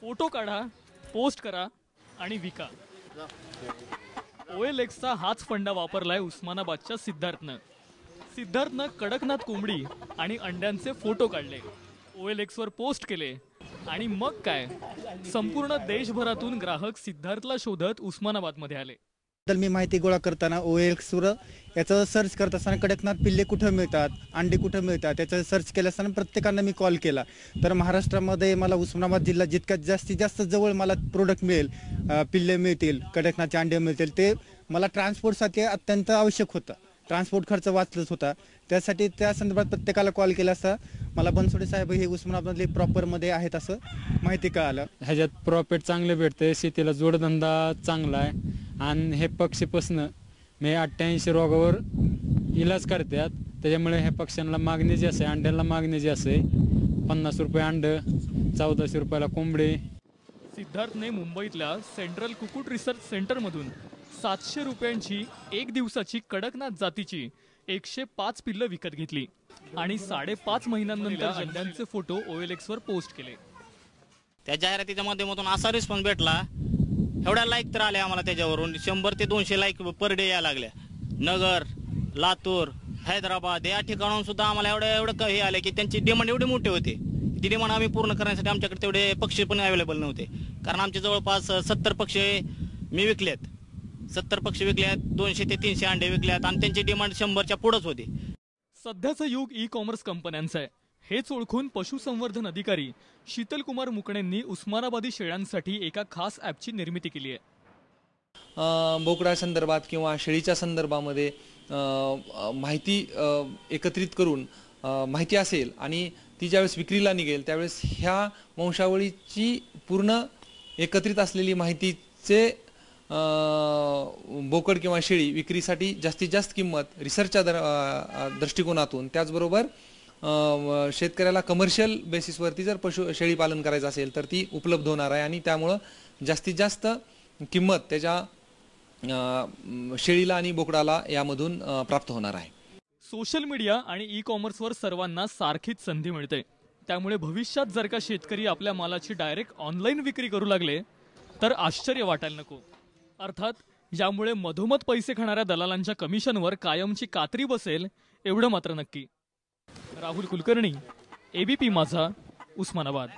Photo काढा, post करा आणि विका. OLXचा हाच फंडा वापरलाय उस्मानाबादच्या सिद्धार्थनं कडकनाथ कोंबडी आणि अंड्यांचे फोटो काढले, OLXवर पोस्ट केले आणि मग काय, संपूर्ण देशभरातून ग्राहक सिद्धार्थला शोधत उस्मानाबादमध्ये आले. मी माहिती गोळा करताना OLXवर याचं सर्च करत असताना कडकनाथ पिल्ले कुठं मिळतात, अंडे कुठं मिळतात त्याचं सर्च केलं असताना प्रत्येकांना मी कॉल केला. तर महाराष्ट्रामध्ये मला उस्मानाबाद जिल्हा जितक्यात जास्तीत जास्त जवळ मला प्रोडक्ट मिळेल, पिल्ले मिळतील, कडकनाथचे अंडे मिळतील, ते मला ट्रान्सपोर्टसाठी अत्यंत आवश्यक होतं. ट्रान्सपोर्ट खर्च वाचलंच होता. त्यासाठी त्या संदर्भात प्रत्येकाला कॉल केला असता मला बनसोडे साहेब हे उस्मानाबादमधले प्रॉपरमध्ये आहेत असं माहिती कळालं. ह्याच्यात प्रॉफिट चांगले भेटते, शेतीला जोडधंदा चांगला आहे आणि हे पक्षीपासनं मी 88 रोगावर इलाज करतात. त्याच्यामुळे ह्या पक्ष्यांना मागणी जी असते, अंड्याला मागणी जी असते, 50 रुपये अंडं, 1400 रुपयाला कोंबडे. सिद्धार्थने मुंबईतल्या सेंट्रल कुकुट रिसर्च सेंटरमधून 700 रुपयांची एक दिवसाची कडकनाथ जातीची 105 पिल्लं विकत घेतली आणि 5.5 महिन्यांनंतर अंड्यांचे फोटो OLXवर पोस्ट केले. त्या जाहिरातीच्या माध्यमातून असा रिस्पॉन्स भेटला, एवढ्या लाईक तर आले आम्हाला, त्याच्यावरून 100 ते 200 लाईक पर डे यायला लागल्या. नगर, लातूर, हैदराबाद या ठिकाणाहून सुद्धा आम्हाला एवढं हे आले की त्यांची डिमांड एवढी मोठी होती. ती डिमांड आम्ही पूर्ण करण्यासाठी आमच्याकडे तेवढे पक्षी पण अवेलेबल नव्हते. कारण आमचे जवळपास 70 पक्षी मी विकलेत, 70 पक्षी विकल्यात, 200 ते 300 अंडे विकल्यात आणि त्यांची डिमांड 100च्या पुढंच होती. सध्याचं युग ई-कॉमर्स कंपन्यांचं आहे. हेच ओळखून पशुसंवर्धन अधिकारी शीतलकुमार मुकणेंनी उस्मानाबादी शेळ्यांसाठी एका खास ॲपची निर्मिती केली आहे. बोकड्या संदर्भात किंवा शेळीच्या संदर्भामध्ये माहिती एकत्रित करून माहिती असेल आणि ती ज्यावेळेस विक्रीला निघेल त्यावेळेस ह्या वंशावळीची पूर्ण एकत्रित असलेली माहितीचे बोकड किंवा शेळी विक्रीसाठी जास्तीत जास्त किंमत रिसर्चच्या दृष्टिकोनातून, त्याचबरोबर शेतकऱ्याला कमर्शियल बेसिसवरती जर शेळी पालन करायचं असेल तर ती उपलब्ध होणार आहे आणि त्यामुळं जास्तीत जास्त किंमत त्याच्या शेळीला आणि बोकडाला यामधून प्राप्त होणार आहे. सोशल मीडिया आणि ई-कॉमर्सवर सर्वांना सारखीच संधी मिळते. त्यामुळे भविष्यात जर का शेतकरी आपल्या मालाची डायरेक्ट ऑनलाईन विक्री करू लागले तर आश्चर्य वाटायला नको. अर्थात यामुळे मधोमध पैसे खाणाऱ्या दलालांच्या कमिशनवर कायमची कात्री बसेल एवढं मात्र नक्की. राहुल कुलकर्णी, ABP माझा, उस्मानाबाद.